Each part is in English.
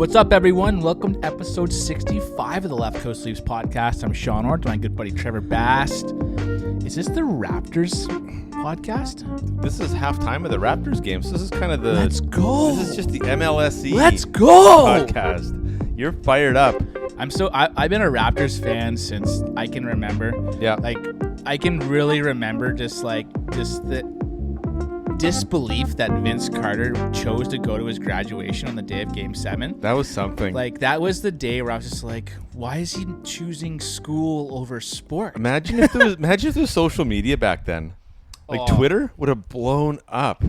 What's up, everyone? Welcome to episode 65 of the Left Coast Leafs podcast. I'm Sean Ort, my good buddy Trevor Bast. Is this the Raptors podcast? This is halftime of the Raptors game. So this is kind of the... Let's go. This is just the MLSE Let's go. podcast. You're fired up. I've been a Raptors fan since I can remember. Yeah. Like, I can really remember just the disbelief that Vince Carter chose to go to his graduation on the day of Game 7. That was something. Like, that was the day where I was just like, why is he choosing school over sport? Imagine if there was social media back then. Like, Twitter would have blown up.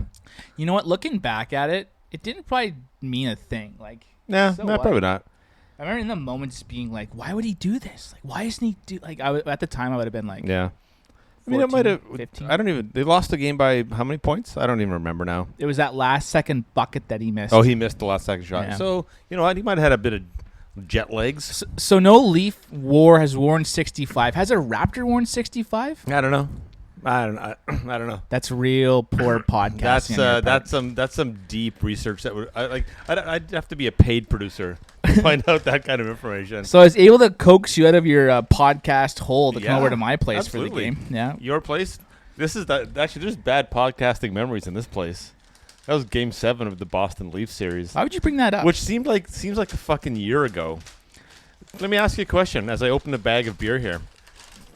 You know what? Looking back at it, it didn't probably mean a thing. Like, Nah, so probably not. I remember in the moment just being like, why would he do this? Like, why isn't he at the time I would have been like, Yeah. 14, I mean, it might have... 15. They lost the game by how many points? I don't even remember now. It was that last second bucket that he missed. Oh, he missed the last second shot. Yeah. So, you know what? He might have had a bit of jet legs. So no Leaf has worn 65. Has a Raptor worn 65? I don't know. I don't know. That's real poor podcasting. That's some deep research that would I'd have to be a paid producer to find out that kind of information. So I was able to coax you out of your podcast hole to come over to my place absolutely. for the game. Yeah, Your place. This is actually there's bad podcasting memories in this place. That was Game 7 of the Boston Leafs series. Why would you bring that up? Which seems like a fucking year ago. Let me ask you a question as I open a bag of beer here.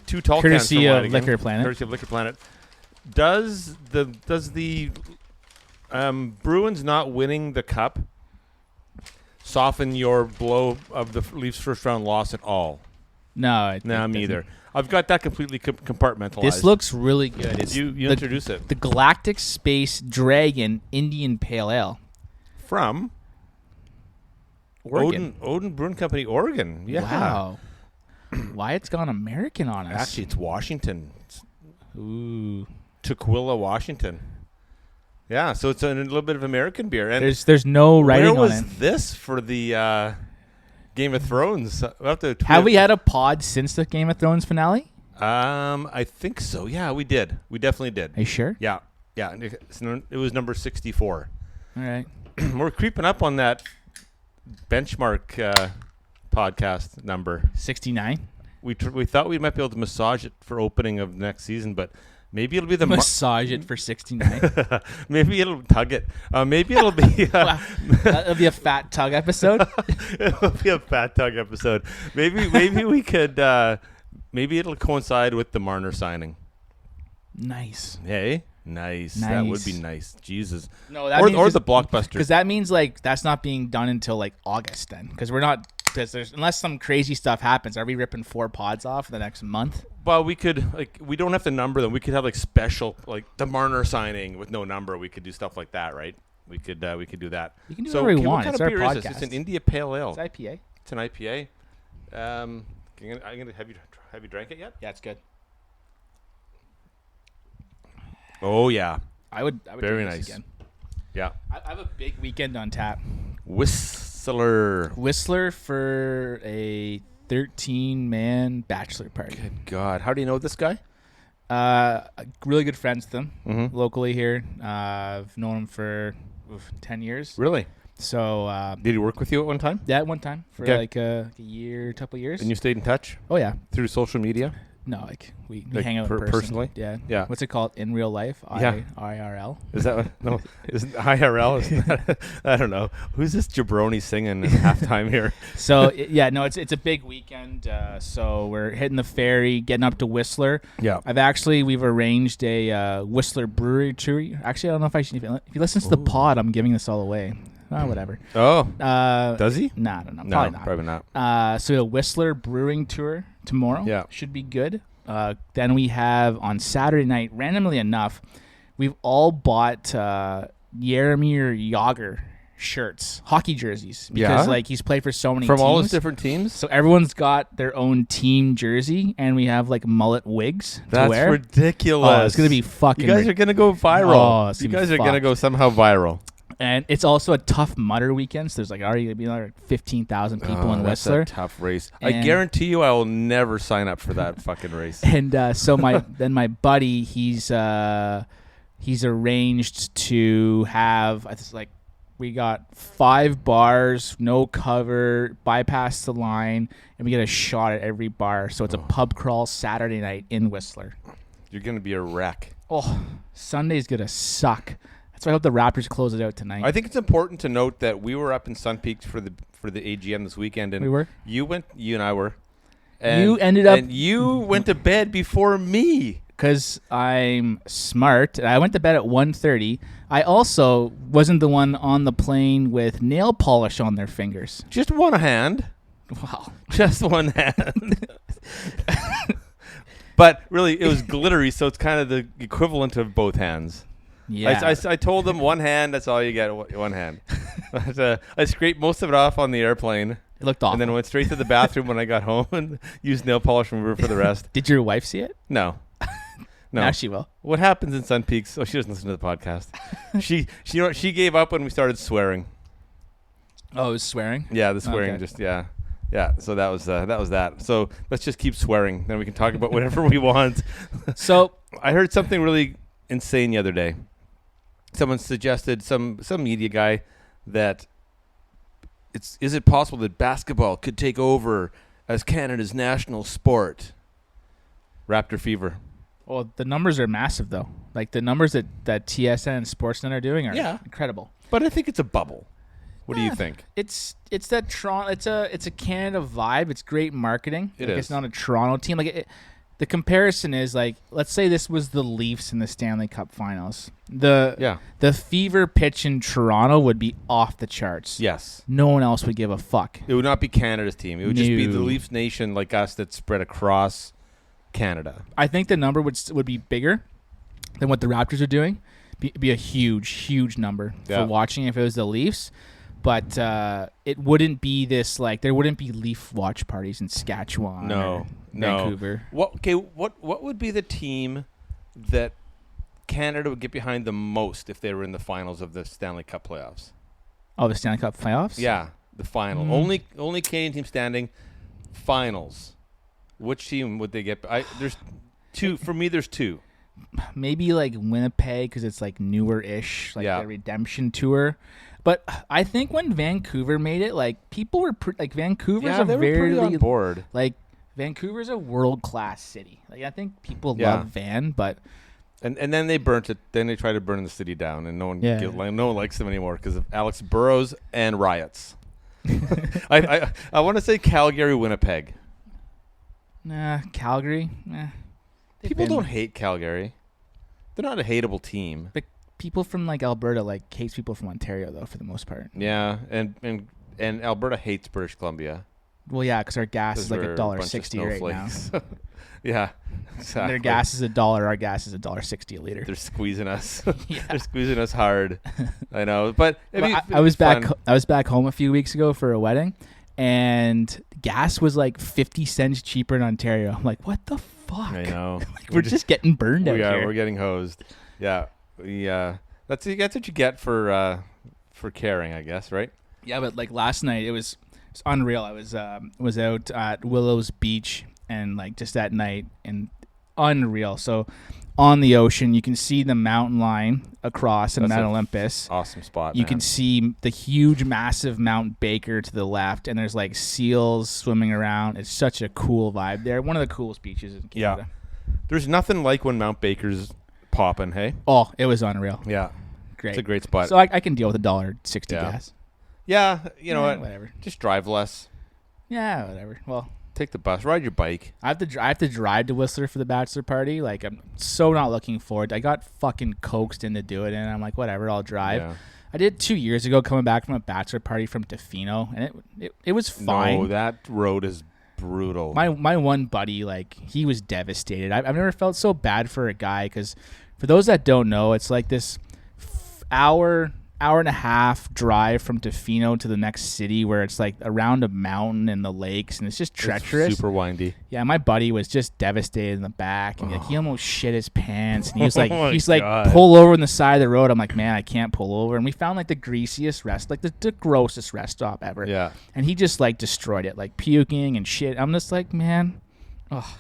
2 tall cans from Lanigan. Liquor Planet. Courtesy of Liquor Planet. Does the Bruins not winning the cup soften your blow of the Leafs' first round loss at all? No, me either. I've got that completely compartmentalized. This looks really good. It's you introduce it. The Galactic Space Dragon Indian Pale Ale From Oregon. Odin Brewing Company, Oregon. Yeah. Wow. Why it's gone American on us? Actually, it's Washington. Ooh. Tukwila, Washington. Yeah, so it's a little bit of American beer. And there's no writing on it. Where was this for the Game of Thrones? Have we had a pod since the Game of Thrones finale? I think so. Yeah, we did. We definitely did. Are you sure? Yeah. It was number 64. All right. We're creeping up on that benchmark podcast number 69. We thought we might be able to massage it for opening of next season, but maybe it'll be the massage it for 69. Maybe it'll tug it. Maybe it'll be wow. That'll be a fat tug episode. It'll be a fat tug episode. Maybe we could. Maybe it'll coincide with the Marner signing. Nice. Hey. Nice. That would be nice. Jesus. No, or the blockbuster. Because that means like that's not being done until like August then. Because we're not. Unless some crazy stuff happens, are we ripping 4 pods off the next month? Well, we could we don't have to number them. We could have special the Marner signing with no number. We could do stuff like that, right? We could do that. You can do whatever you want. What kind it's of beer our podcast. is this? It's an India Pale Ale. It's IPA. It's an IPA. I'm gonna have you drank it yet? Yeah, it's good. Oh yeah. I would very do this nice again. Yeah. I have a big weekend on tap. Whistler for a 13-man bachelor party. Good God. How do you know this guy? Really good friends with him locally here. I've known him for 10 years. Really? So did he work with you at one time? Yeah, at one time for like a year, couple years. And you stayed in touch? Oh yeah. Through social media? No, we hang out personally. Yeah. What's it called in real life? IRL. Is that what? No? Isn't IRL? I don't know. Who's this jabroni singing at halftime here? So it's a big weekend. So we're hitting the ferry, getting up to Whistler. Yeah. We've arranged a Whistler brewery tour. Actually, I don't know if I should. If you listen to the pod, I'm giving this all away. Whatever. Oh. Does he? Nah, I don't know. No, probably not. So a Whistler brewing tour tomorrow. Yeah. Should be good. Then we have on Saturday night, randomly enough, we've all bought Jaromir Jagr shirts, hockey jerseys, because he's played for so many from teams. all his different teams. So everyone's got their own team jersey, and we have mullet wigs to wear. That's ridiculous. Oh, it's gonna be fucking. You guys are gonna go viral. Oh, you guys are gonna go somehow viral. And it's also a Tough Mudder weekend, so there's already going to be another 15,000 people in Whistler. That's a tough race. I guarantee you I will never sign up for that fucking race. And so my buddy, he's arranged to have We got 5 bars, no cover, bypass the line, and we get a shot at every bar. So it's a pub crawl Saturday night in Whistler. You're going to be a wreck. Oh, Sunday's going to suck. That's why I hope the Raptors close it out tonight. I think it's important to note that we were up in Sun Peaks for the AGM this weekend. And we were? You and I were. And you went to bed before me. Because I'm smart. I went to bed at 1:30. I also wasn't the one on the plane with nail polish on their fingers. Just one hand. Wow. Just one hand. But really, it was glittery, so it's kind of the equivalent of both hands. Yeah. I told them one hand, that's all you get, one hand. But, I scraped most of it off on the airplane. It looked awful. And then went straight to the bathroom when I got home and used nail polish remover for the rest. Did your wife see it? No. No. Now she will. What happens in Sun Peaks? Oh, she doesn't listen to the podcast. She gave up when we started swearing. Oh, it was swearing? Yeah, the swearing Yeah. So that was that. So let's just keep swearing. Then we can talk about whatever we want. So I heard something really insane the other day. Someone suggested, some media guy, that is it possible that basketball could take over as Canada's national sport? Raptor fever. Well, the numbers are massive, though. Like, the numbers that TSN and Sportsnet are doing are incredible. But I think it's a bubble. What do you think? It's that Toronto. It's a Canada vibe. It's great marketing. It is. It's not a Toronto team. Like, the comparison is like, let's say this was the Leafs in the Stanley Cup Finals. The fever pitch in Toronto would be off the charts. Yes. No one else would give a fuck. It would not be Canada's team. It would just be the Leafs nation like us that spread across Canada. I think the number would be bigger than what the Raptors are doing. Be a huge number for watching if it was the Leafs. But it wouldn't be this, like, there wouldn't be Leaf watch parties in Saskatchewan or Vancouver. What would be the team that Canada would get behind the most if they were in the finals of the Stanley Cup playoffs? Oh, the Stanley Cup playoffs? Yeah, the final. Only Canadian team standing. Finals. Which team would they get? There's two. For me, there's two. Maybe like Winnipeg because it's like newer-ish, like the redemption tour. But I think when Vancouver made it, like, people were like, Vancouver's they were pretty on board. Like, Vancouver's a world-class city. Like, I think people love Van, but and then they burnt it. Then they tried to burn the city down, and no one likes them anymore because of Alex Burrows and riots. I want to say Calgary, Winnipeg. Nah, Calgary. Nah. People don't hate Calgary. They're not a hateable team. But people from like Alberta like hates people from Ontario though, for the most part. Yeah, and Alberta hates British Columbia. Well, yeah, because our gas is like $1.60 right now. Yeah, exactly. Their gas is $1. Our gas is $1.60 a liter. They're squeezing us. They're squeezing us hard. I know, but I was back home a few weeks ago for a wedding, and gas was like 50 cents cheaper in Ontario. I'm like, what the fuck? I know. Like, we're just getting burned out here. We're getting hosed. Yeah, that's what you get for caring, I guess, right? Yeah, but like last night, it was unreal. I was out at Willows Beach, and like just that night, and unreal. So on the ocean, you can see the mountain line across in Mount Olympus. Awesome spot. You can see the huge, massive Mount Baker to the left, and there's like seals swimming around. It's such a cool vibe there. One of the coolest beaches in Canada. Yeah. There's nothing like when Mount Baker's popping, hey? Oh, it was unreal. Yeah. Great. It's a great spot. So I can deal with $1.60 gas. Yeah, you know what? Whatever. Just drive less. Yeah, whatever. Well, take the bus, ride your bike. I have to drive to Whistler for the bachelor party. Like, I'm so not looking forward. I got fucking coaxed into doing it, and I'm like, whatever, I'll drive. Yeah. I did 2 years ago, coming back from a bachelor party from Tofino, and it was fine. No, that road is brutal. My one buddy, like, he was devastated. I've never felt so bad for a guy, because for those that don't know, it's like this hour and a half drive from Tofino to the next city, where it's like around a mountain and the lakes, and it's just treacherous. It's super windy. Yeah, my buddy was just devastated in the back, and like, he almost shit his pants, and he was like, God. Pull over on the side of the road. I'm like, man, I can't pull over. And we found like the greasiest rest, like the grossest rest stop ever. Yeah. And he just like destroyed it, like puking and shit. I'm just like, man, oh.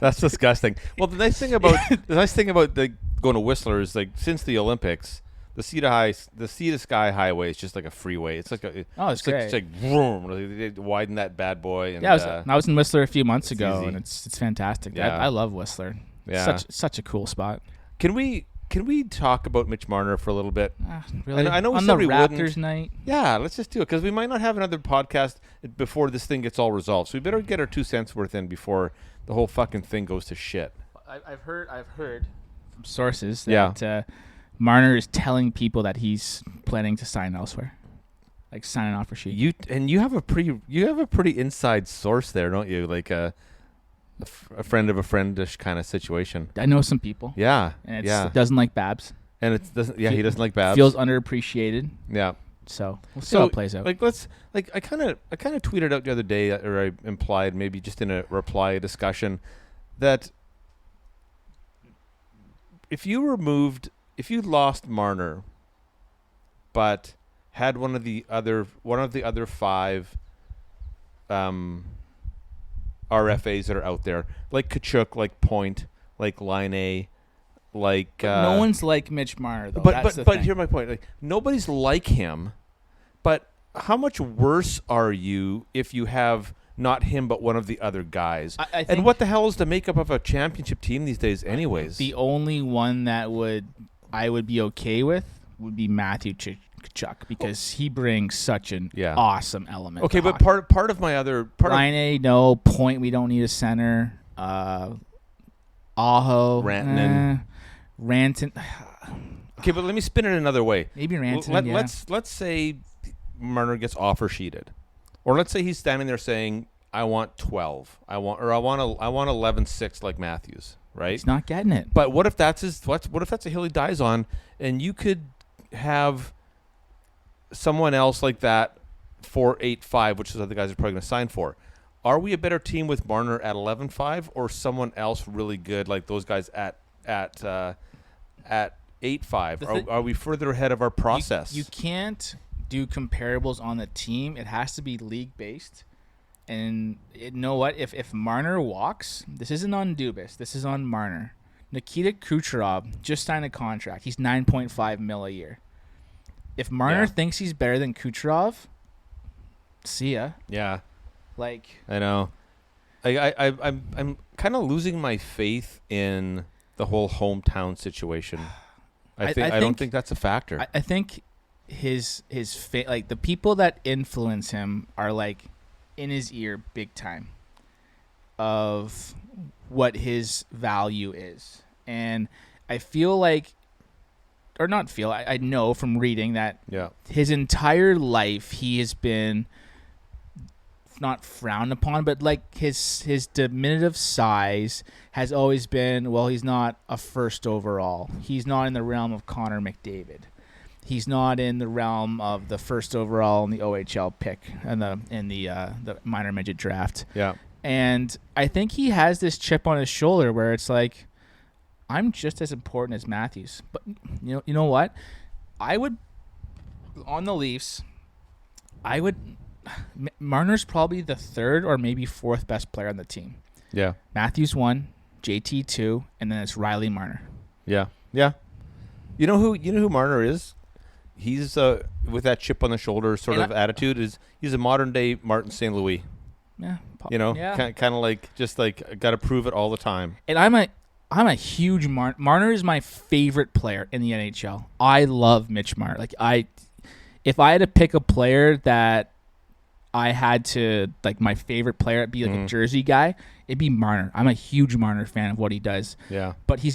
That's disgusting. Well, the nice thing about going to Whistler is, like, since the Olympics, The Sea to Sky Highway is just like a freeway. It's like a it's great. it's like vroom, they widen that bad boy. And, I was in Whistler a few months ago, easy. and it's fantastic. Yeah. I love Whistler. Yeah. Such a cool spot. Can we talk about Mitch Marner for a little bit? Really? I know we on said the we Raptors wouldn't. night. Yeah, let's just do it because we might not have another podcast before this thing gets all resolved. So we better get our 2 cents worth in before the whole fucking thing goes to shit. I've heard from sources that Marner is telling people that he's planning to sign elsewhere, like sign an offer sheet. You have a pretty inside source there, don't you? Like a friend of a friendish kind of situation. I know some people. Yeah, and it doesn't like Babs. And it doesn't. Yeah, he doesn't like Babs. Feels underappreciated. Yeah. So we'll see how it plays out. I kind of tweeted out the other day, or I implied maybe just in a reply discussion, that if you lost Marner, but had one of the other 5 RFAs that are out there, like Kachuk, like Point, like Line A, like no one's like Mitch Marner though. But here's my point: like nobody's like him. But how much worse are you if you have not him but one of the other guys? I think and what the hell is the makeup of a championship team these days, anyways? The only one that I would be okay with would be Matthew Kachuk because he brings such an awesome element. Okay, but hockey. part of my other Line A, no Point. We don't need a center. Aho, Rantanen. Okay, but let me spin it another way. Maybe Rantanen. Let's say Marner gets offer sheeted, or let's say he's standing there saying, "I want 12. I want 11-6 like Matthews." Right? He's not getting it. But what if that's what if that's a hill he dies on, and you could have someone else like that 4-8-5, which is what the guys are probably going to sign for. Are we a better team with Marner at 11-5 or someone else really good like those guys at 8-5? Are we further ahead of our process? You can't do comparables on the team. It has to be league based. And you know what? If Marner walks, this isn't on Dubas. This is on Marner. Nikita Kucherov just signed a contract. He's $9.5 million a year. If Marner thinks he's better than Kucherov, see ya. Yeah. Like I know. I'm kind of losing my faith in the whole hometown situation. I don't think that's a factor. I think his like the people that influence him are like in his ear big time of what his value is. And I feel like, or not feel, I know from reading that his entire life he has been not frowned upon, but like his diminutive size has always been, well, he's not a first overall. He's not in the realm of Connor McDavid. He's not in the realm of the first overall in the OHL pick and the minor midget draft. Yeah. And I think he has this chip on his shoulder where it's like, I'm just as important as Matthews. But you know what? I would on the Leafs, Marner's probably the third or maybe fourth best player on the team. Yeah. Matthews 1, JT 2, and then it's Riley Marner. Yeah. Yeah. You know who Marner is? He's with that chip on the shoulder sort of attitude. He's a modern day Martin St. Louis. Yeah. Kind of like just like got to prove it all the time. And I'm a huge Marner is my favorite player in the NHL. I love Mitch Marner. Like if I had to pick a player that I had to like my favorite player be like a Jersey guy, it'd be Marner. I'm a huge Marner fan of what he does. Yeah. But you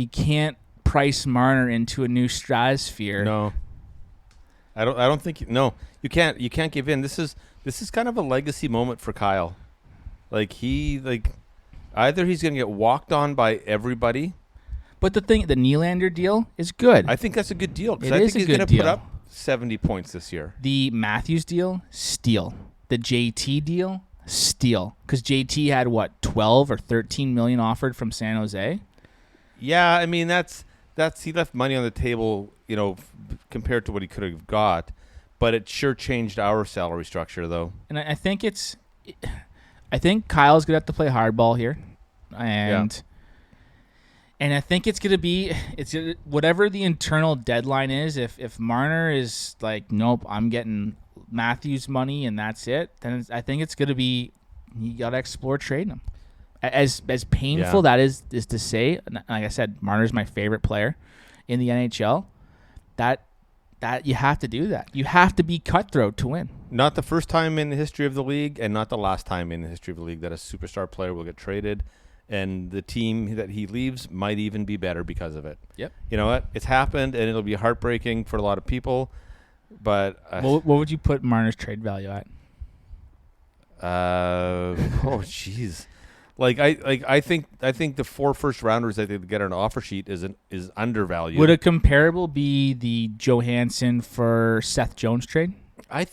can't price Marner into a new stratosphere. No. I don't think no. You can't give in. This is kind of a legacy moment for Kyle. Like either he's going to get walked on by everybody. But the Nylander deal is good. I think that's a good deal because I think he's going to put up 70 points this year. The Matthews deal, steal. The JT deal, steal. Because JT had 12 or 13 million offered from San Jose. Yeah, I mean that's he left money on the table, compared to what he could have got, but it sure changed our salary structure though. And I think Kyle's gonna have to play hardball here, and And I think it's gonna be whatever the internal deadline is. If Marner is like, nope, I'm getting Matthews money and that's it, then I think it's gonna be you gotta explore trading him. As painful that is to say, like I said, Marner's my favorite player in the NHL. That you have to do that. You have to be cutthroat to win. Not the first time in the history of the league, and not the last time in the history of the league that a superstar player will get traded. And the team that he leaves might even be better because of it. Yep. You know what? It's happened, and it'll be heartbreaking for a lot of people. But what would you put Marner's trade value at? Oh, jeez. I think the 4 first rounders that they get on an offer sheet is undervalued. Would a comparable be the Johansson for Seth Jones trade? I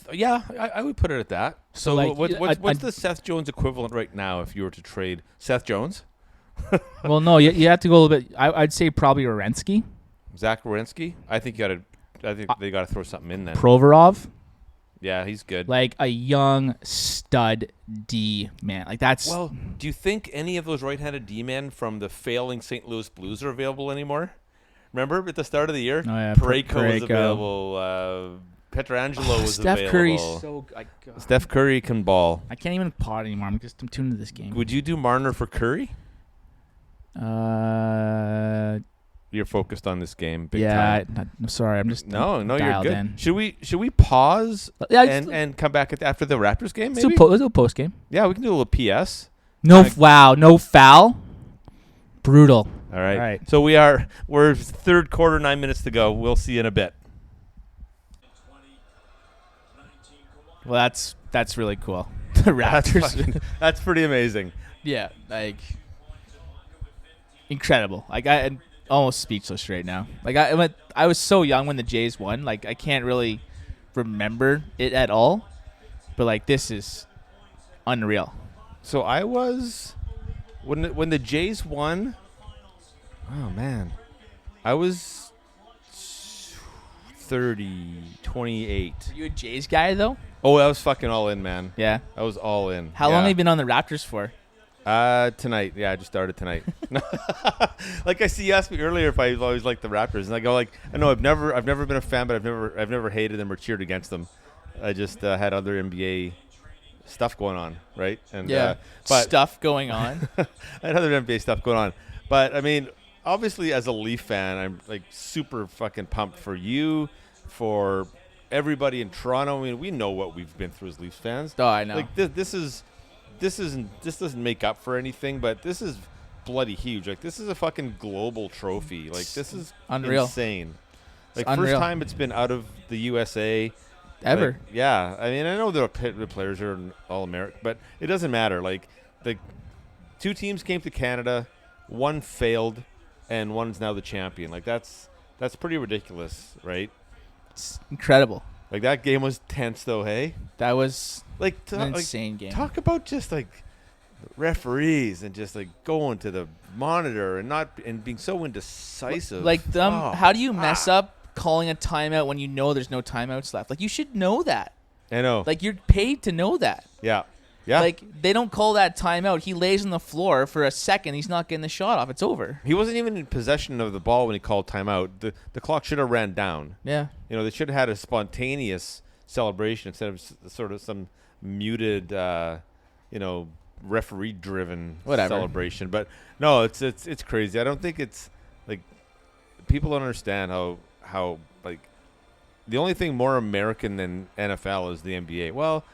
would put it at that. So like, what's the Seth Jones equivalent right now if you were to trade Seth Jones? Well, no, you have to go a little bit. I'd say probably Werenski. Zach Werenski. I think they got to throw something in then. Provorov. Yeah, he's good. Like a young stud D man. Like that's. Well, do you think any of those right-handed D men from the failing St. Louis Blues are available anymore? Remember at the start of the year, Parayko was available. Petrangelo was Steph available. Curry's so. Steph Curry can ball. I can't even pot anymore. I'm tuned to this game. Would you do Marner for Curry? You're focused on this game. Big time. I'm sorry. I'm just no. You're good. In. Should we pause and come back after the Raptors game? Maybe let's do a post game. Yeah, we can do a little PS. No foul. Brutal. All right. So we're third quarter, 9 minutes to go. We'll see you in a bit. Well, that's really cool. The Raptors. That's pretty amazing. Yeah, like incredible. Like I'm almost speechless right now. Like I was so young when the Jays won. Like I can't really remember it at all. But like this is unreal. So I was when the Jays won. Oh man, I was 28. Are you a Jays guy though? Oh, I was fucking all in, man. Yeah. I was all in. How long have you been on the Raptors for? Tonight. Yeah, I just started tonight. Like I see you asked me earlier if I always liked the Raptors, and I go like, I know I've never been a fan, but I've never hated them or cheered against them. I just had other NBA stuff going on, right? And but stuff going on. I had other NBA stuff going on, but I mean, obviously as a Leaf fan, I'm like super fucking pumped for you, for everybody in Toronto. I mean, we know what we've been through as Leafs fans. Oh, I know. Like this doesn't make up for anything, but this is bloody huge. Like this is a fucking global trophy. Like this is unreal, insane. Like it's first time it's been out of the USA ever. Like, yeah, I mean I know the players are all American, but it doesn't matter. Like the 2 teams came to Canada, 1 failed, and 1's now the champion. Like that's pretty ridiculous, right? It's incredible. Like that game was tense, though. Hey, that was like an insane game. Talk about just like referees and just like going to the monitor and being so indecisive. Like how do you mess up calling a timeout when you know there's no timeouts left? Like you should know that. I know. Like you're paid to know that. Yeah. Yeah. Like they don't call that timeout. He lays on the floor for a second. He's not getting the shot off. It's over. He wasn't even in possession of the ball when he called timeout. The clock should have ran down. Yeah. You know, they should have had a spontaneous celebration instead of sort of some muted, referee-driven celebration. But no, it's crazy. I don't think it's like people don't understand how like the only thing more American than NFL is the NBA. Well,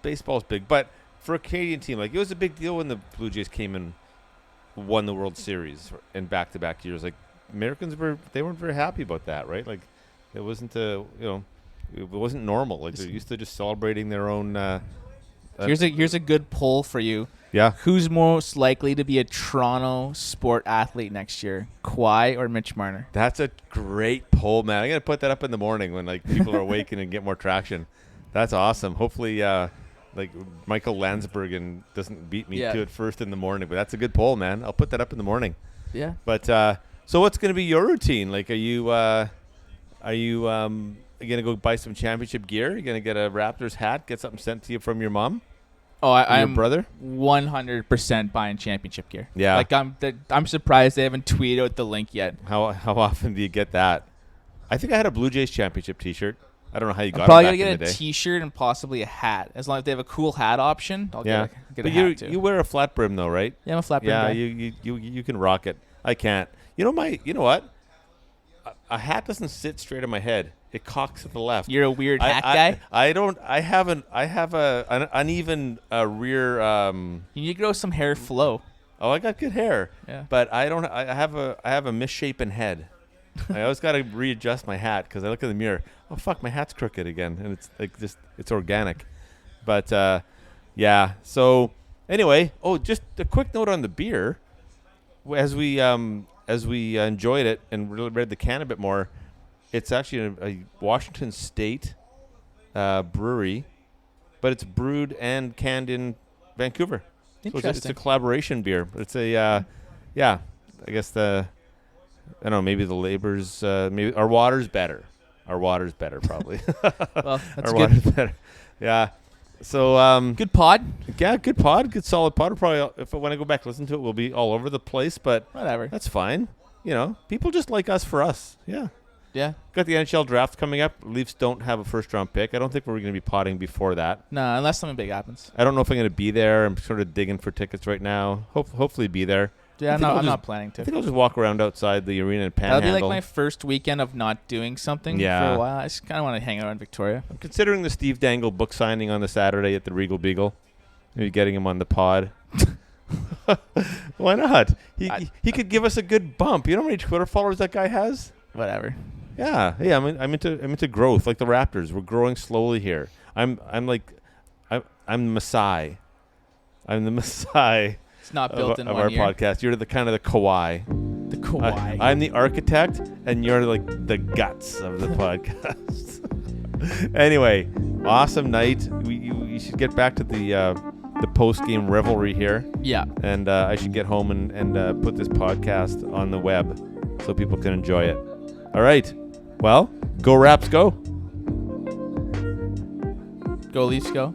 baseball's big, but for a Canadian team, like it was a big deal when the Blue Jays came and won the World Series in back-to-back years. Like Americans weren't very happy about that, right? Like it wasn't it wasn't normal. Like they're used to just celebrating their own. Here's a good poll for you. Yeah. Who's most likely to be a Toronto sport athlete next year, Kawhi or Mitch Marner? That's a great poll, man. I'm gonna put that up in the morning when like people are awakening and get more traction. That's awesome. Hopefully, like Michael Landsbergen doesn't beat me to it first in the morning. But that's a good poll, man. I'll put that up in the morning. Yeah. But so what's gonna be your routine? Like, are you gonna go buy some championship gear? Are you gonna get a Raptors hat? Get something sent to you from your mom? Oh, I'm your brother? 100% buying championship gear. Yeah. Like I'm surprised they haven't tweeted out the link yet. How often do you get that? I think I had a Blue Jays championship T-shirt. I don't know how you got it Probably back gonna in the get day. a T-shirt and possibly a hat. As long as they have a cool hat option, I'll get But a hat too. you wear a flat brim though, right? Yeah, I'm a flat brim guy. You can rock it. I can't. You know what? A hat doesn't sit straight on my head. It cocks at the left. You're a weird hat guy. I don't. I have an uneven rear. You need to grow some hair flow. Oh, I got good hair. Yeah. But I don't. I have a misshapen head. I always got to readjust my hat because I look in the mirror. Oh fuck, my hat's crooked again, and it's like it's organic. But yeah. So anyway, just a quick note on the beer. As we enjoyed it and really read the can a bit more, it's actually a Washington State brewery, but it's brewed and canned in Vancouver. Interesting. So it's a collaboration beer. It's I guess I don't know, maybe the labor's, maybe our water's better. Our water's better, probably. Well, that's our good. water's better. Yeah. So Good pod. yeah, good pod, good solid pod. Probably when I go back to listen to it, we'll be all over the place, but Whatever. that's fine. You know, people just like us for us. Yeah. Yeah. Got the NHL draft coming up. Leafs don't have a first-round pick. I don't think we're going to be potting before that. No, unless something big happens. I don't know if I'm going to be there. I'm sort of digging for tickets right now. Hopefully be there. Yeah, I'm not planning I to. think I'll just walk around outside the arena and panhandle. That'll be like my first weekend of not doing something for a while. I just kind of want to hang out in Victoria. I'm considering the Steve Dangle book signing on the Saturday at the Regal Beagle. Maybe getting him on the pod. Why not? He could give us a good bump. You know how many Twitter followers that guy has? Whatever. Yeah. I'm into growth, like the Raptors. We're growing slowly here. I'm the Messiah. I'm the Messiah. It's not built in of one our year. podcast. You're the kind of the Kawhi. The Kawhi. I'm the architect, and you're like the guts of the podcast. Anyway, awesome night. You should get back to the post game revelry here. Yeah. And I should get home and put this podcast on the web so people can enjoy it. All right. Well, go Raps, go. Go Leafs, go.